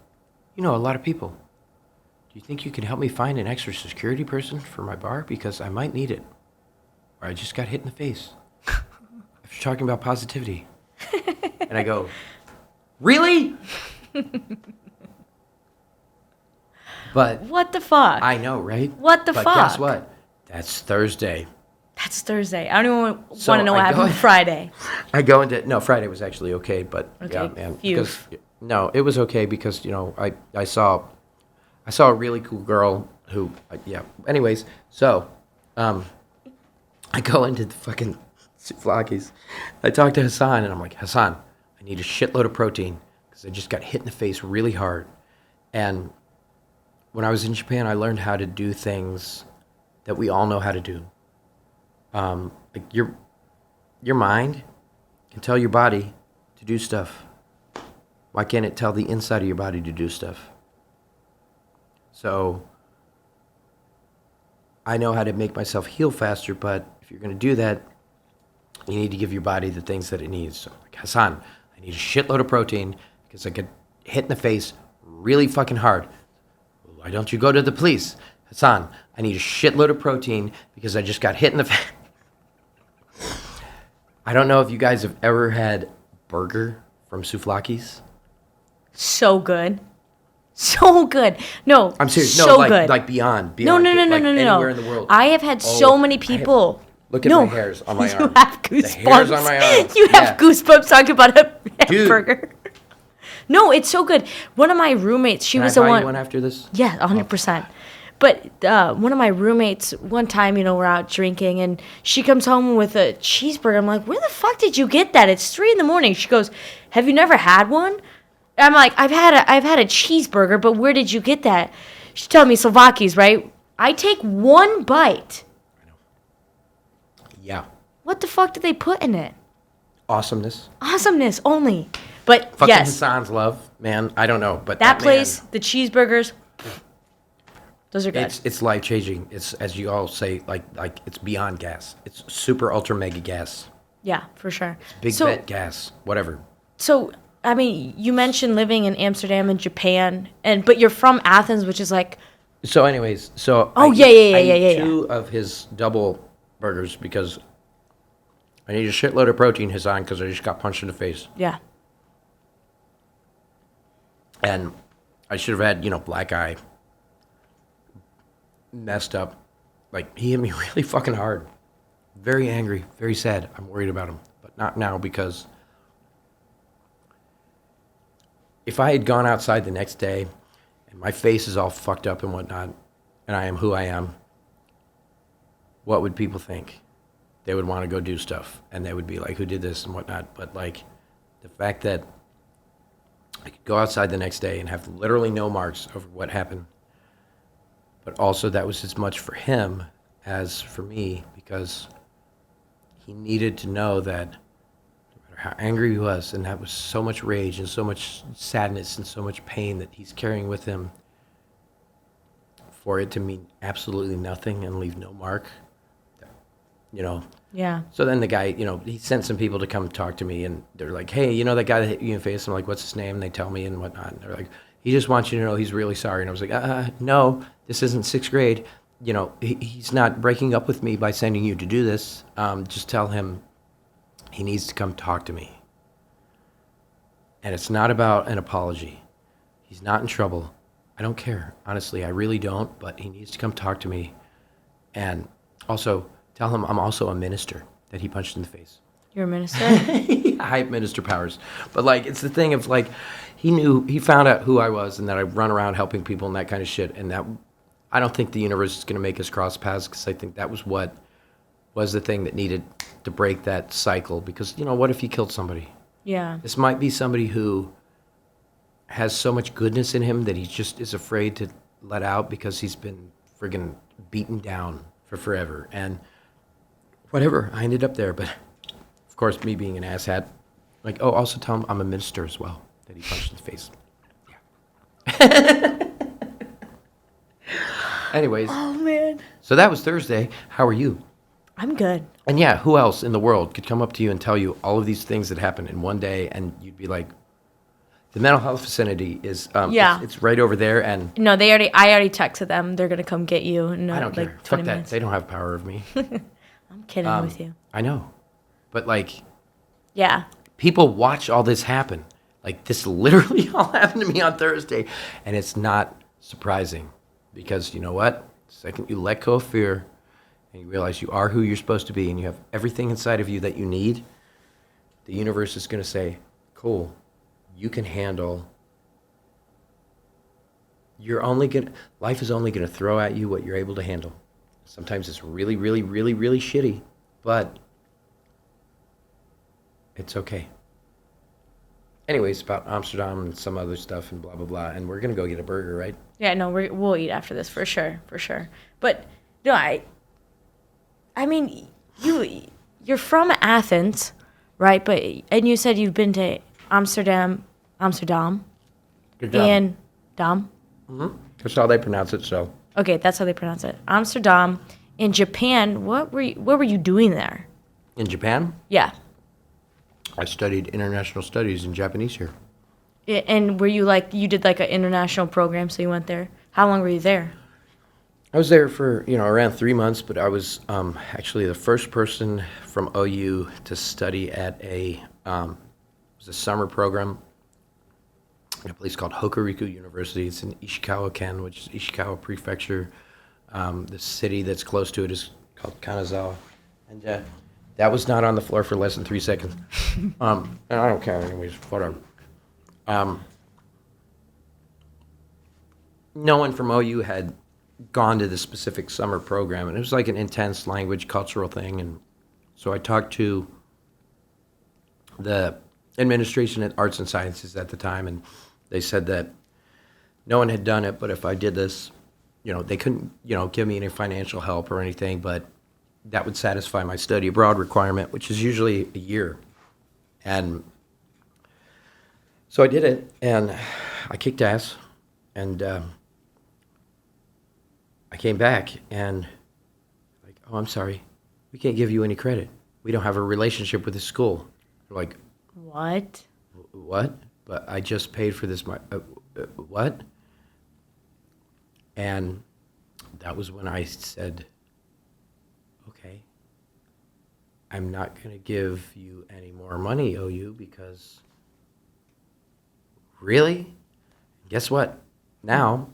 you know a lot of people. Do you think you can help me find an extra security person for my bar? Because I might need it. Or I just got hit in the face. After talking about positivity. And I go, really? But What the fuck? I know, right? What the but fuck? Guess what? That's Thursday. That's Thursday. I don't even So want to know what I happened go- Friday. I go into no Friday was actually okay, but Okay, yeah, man. phew. Because no, it was okay because I saw a really cool girl who yeah. Anyways, so I go into the fucking Soufflockies. I talk to Hassan and I'm like, Hassan, I need a shitload of protein because I just got hit in the face really hard. And when I was in Japan, I learned how to do things that we all know how to do. Like your mind can tell your body to do stuff. Why can't it tell the inside of your body to do stuff? So I know how to make myself heal faster, but if you're going to do that, you need to give your body the things that it needs. So, like, Hassan, I need a shitload of protein because I get hit in the face really fucking hard. Why don't you go to the police? Hassan, I need a shitload of protein because I just got hit in the face. I don't know if you guys have ever had burger from Soufflockies. So good. So good. No, I'm serious. So No, like, good. like beyond No, good, like no. anywhere in the world. I have had so many people. Look at No. my hairs on my You arm. have goosebumps. The hairs on my arm. You have Yeah. goosebumps talking about a Dude. hamburger. No, it's so good. One of my roommates, she Can was I the buy one. you one after this? Yeah, 100%. But one of my roommates, one time, we're out drinking, and she comes home with a cheeseburger. I'm like, where the fuck did you get that? It's 3 a.m. She goes, have you never had one? I'm like, I've had a cheeseburger, but where did you get that? She told me Soufflockies, right? I take one bite. Yeah. What the fuck did they put in it? Awesomeness. Awesomeness only. But Fucking yes, Hassan's love, man. I don't know, but that man, place, the cheeseburgers, those are good. it's life changing. It's, as you all say, like it's beyond gas. It's super ultra mega gas. Yeah, for sure. Big bet gas. Whatever. So, I mean, you mentioned living in Amsterdam and Japan, but you're from Athens, which is like, So, anyways, so Oh, I yeah, eat- yeah, I yeah, eat yeah, yeah. 2 of his double burgers because I need a shitload of protein, Hassan, because I just got punched in the face. yeah. And I should have had, black eye. Messed up. Like, he hit me really fucking hard. Very angry, very sad. I'm worried about him. But not now because if I had gone outside the next day and my face is all fucked up and whatnot, and I am who I am, what would people think? They would want to go do stuff. And they would be like, who did this and whatnot. But, like, the fact that I could go outside the next day and have literally no marks over what happened. But also that was as much for him as for me because he needed to know that no matter how angry he was, and that was so much rage and so much sadness and so much pain that he's carrying with him, for it to mean absolutely nothing and leave no mark, Yeah. So then the guy, he sent some people to come talk to me, and they're like, hey, that guy that hit you in the face? I'm like, what's his name? And they tell me and whatnot. And they're like, he just wants you to know he's really sorry. And I was like, no, this isn't 6th grade. He's not breaking up with me by sending you to do this. Just tell him he needs to come talk to me. And it's not about an apology. He's not in trouble. I don't care. Honestly, I really don't, but he needs to come talk to me. And also, tell him I'm also a minister that he punched in the face. You're a minister? Hype minister powers. But, like, it's the thing of, like, he found out who I was and that I run around helping people and that kind of shit. And that, I don't think the universe is going to make us cross paths because I think that was what was the thing that needed to break that cycle. Because, what if he killed somebody? Yeah. This might be somebody who has so much goodness in him that he just is afraid to let out because he's been friggin' beaten down for forever. And whatever, I ended up there. But, of course, me being an asshat, like, oh, also tell him I'm a minister as well, that he punched in the face. Yeah. Anyways, Oh, man. so that was Thursday. How are you? I'm good. And yeah, who else in the world could come up to you and tell you all of these things that happened in one day, and you'd be like, the mental health vicinity is, Yeah. it's right over there, and No, I already texted them. They're gonna come get you in I don't like care. 20 Fuck that. minutes. They don't have power over me. I'm kidding with you. I know. But like, Yeah. people watch all this happen. Like, this literally all happened to me on Thursday, and it's not surprising because you know what? The second you let go of fear and you realize you are who you're supposed to be and you have everything inside of you that you need, the universe is going to say, cool, you can handle. Life is only going to throw at you what you're able to handle. Sometimes it's really, really, really, really shitty, but it's okay. Anyways, about Amsterdam and some other stuff and blah, blah, blah. And we're going to go get a burger, right? Yeah, no, we'll eat after this for sure, for sure. But no, I mean, you're from Athens, right? But and you said you've been to Amsterdam, Good job. and Dam. That's how they pronounce it, so. Okay, that's how they pronounce it. Amsterdam. In Japan, what were you doing there? In Japan, Yeah. I studied international studies in Japanese here. And were you you did like an international program, so you went there? How long were you there? I was there for, around 3 months, but I was actually the first person from OU to study at it was a summer program at a place called Hokkaido University. It's in Ishikawa, Ken, which is Ishikawa Prefecture. The city that's close to it is called Kanazawa. And that was not on the floor for less than 3 seconds. And I don't care anyways, whatever. No one from OU had gone to the specific summer program, and it was like an intense language cultural thing. And so I talked to the administration at Arts and Sciences at the time, and they said that no one had done it, but if I did this, they couldn't, give me any financial help or anything, but that would satisfy my study abroad requirement, which is usually a year. And so I did it, and I kicked ass, and I came back, and oh, I'm sorry, we can't give you any credit. We don't have a relationship with the school. They're like, what? But I just paid for this. What? And that was when I said, okay, I'm not going to give you any more money, OU, because really? Guess what? Now,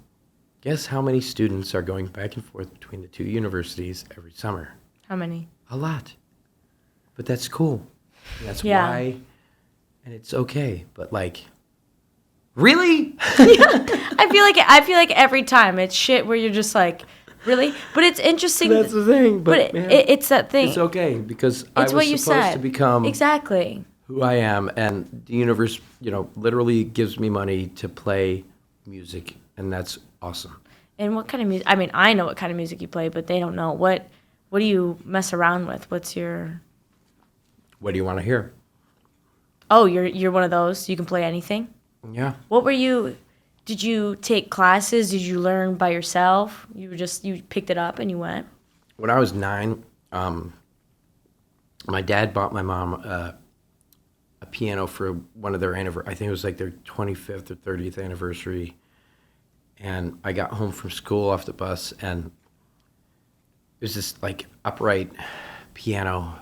guess how many students are going back and forth between the two universities every summer? How many? A lot. But that's cool. And that's Yeah. why, and it's okay. But really? I feel like every time it's shit where you're just like, really? But it's interesting. That's the thing. But man, it's that thing. it's okay because I It's was what you supposed said. to become Exactly. who I am, and the universe, literally gives me money to play music, and that's awesome. And what kind of music? I mean, I know what kind of music you play, but they don't know. What do you mess around with? What's your? What do you want to hear? Oh, you're one of those. You can play anything. Yeah. What were you? Did you take classes? Did you learn by yourself? You picked it up and you went. When I was 9, my dad bought my mom a piano for one of their I think it was like their 25th or 30th anniversary. And I got home from school off the bus, and it was this upright piano,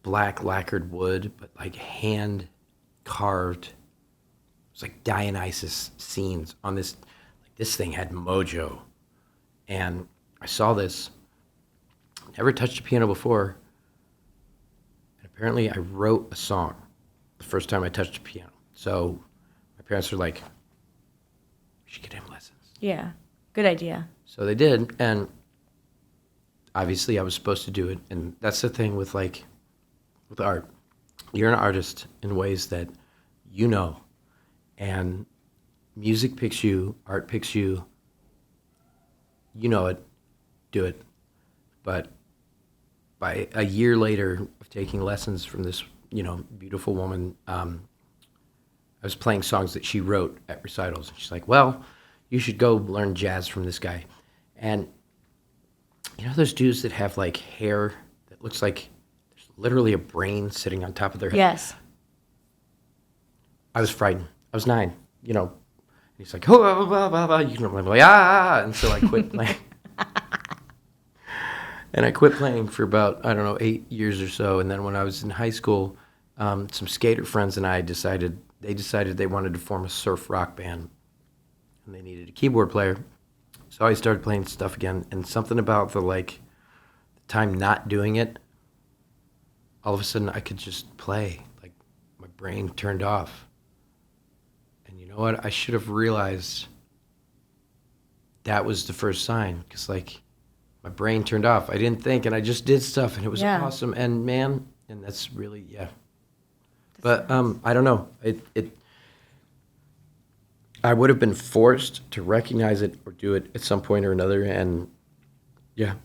black lacquered wood, but hand carved. It was like Dionysus scenes on this. This thing had mojo, and I saw this. Never touched a piano before, and apparently I wrote a song the first time I touched a piano. So my parents were like, "We should get him lessons." Yeah, good idea. So they did, and obviously I was supposed to do it. And that's the thing with with art. You're an artist in ways that and music picks you, art picks you. You know it, do it. But by a year later of taking lessons from this, beautiful woman, I was playing songs that she wrote at recitals. She's like, well, you should go learn jazz from this guy. And You know those dudes that have like hair that looks like there's literally a brain sitting on top of their head? Yes. I was frightened. I was 9, you know. He's like, oh, blah, blah, blah, blah. You know, I'm like, ah, and so I quit playing. And I quit playing for about, I don't know, 8 years or so. And then when I was in high school, some skater friends and I decided they wanted to form a surf rock band. And they needed a keyboard player. So I started playing stuff again. And something about the time not doing it, all of a sudden I could just play. Like my brain turned off. And you know what? I should have realized that was the first sign. Because my brain turned off. I didn't think, and I just did stuff, and it was awesome. And man, and that's really But I don't know. I would have been forced to recognize it or do it at some point or another, and That's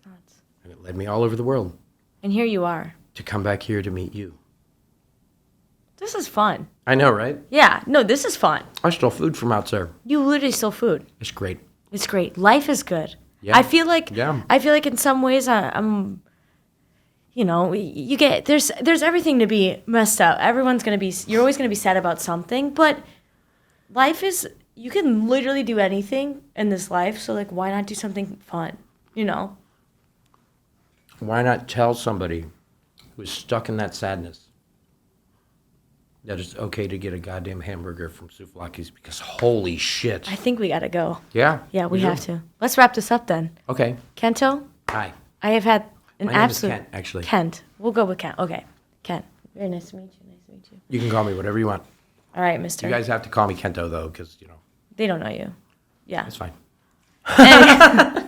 nuts. and it led me all over the world And here you are. to come back here to meet you. This is fun. I know, right? Yeah. No, this is fun. I stole food from out there. You literally stole food. It's great. It's great. Life is good. Yeah. I feel like Yeah. in some ways I'm you know, you get there's everything to be messed up. You're always gonna be sad about something, but life is, you can literally do anything in this life, so why not do something fun? You know? Why not tell somebody who's stuck in that sadness that it's okay to get a goddamn hamburger from Soufflockies, because holy shit. I think we gotta go. Yeah? Yeah, we You do? have to. Let's wrap this up then. Okay. Kento, Hi. I have had an My name is absolute Kent, actually. Kent. We'll go with Kent. Okay. Kent. Very nice to meet you. Nice to meet you. You can call me whatever you want. All right, mister. You guys have to call me Kento, though, because, They don't know you. Yeah. it's fine. Anyway.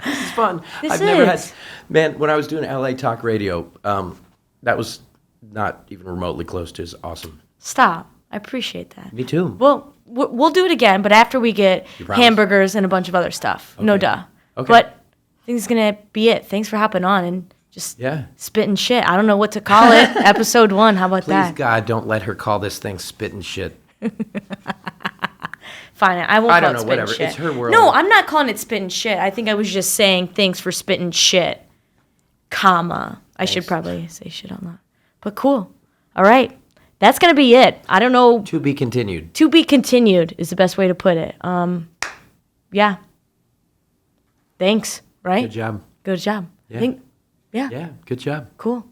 This is fun. This I've never had, is. man, when I was doing LA Talk Radio, that was not even remotely close to as awesome. Stop. I appreciate that. Me too. Well, we'll do it again, but after we get You promise? hamburgers and a bunch of other stuff. No Okay. duh. Okay. But I think it's going to be it. Thanks for hopping on and just Yeah. spitting shit. I don't know what to call it. Episode 1. How about Please, that? God, don't let her call this thing spitting shit. Fine. I won't I call don't it know, spitting whatever. shit. It's her world. No, I'm not calling it spitting shit. I think I was just saying thanks for spitting shit. Comma. I should Thanks. probably say shit on that. But cool. All right. That's going to be it. I don't know. To be continued. To be continued is the best way to put it. Yeah. Thanks, right? Good job. Good job. Yeah. I think, yeah, Yeah, good job. cool.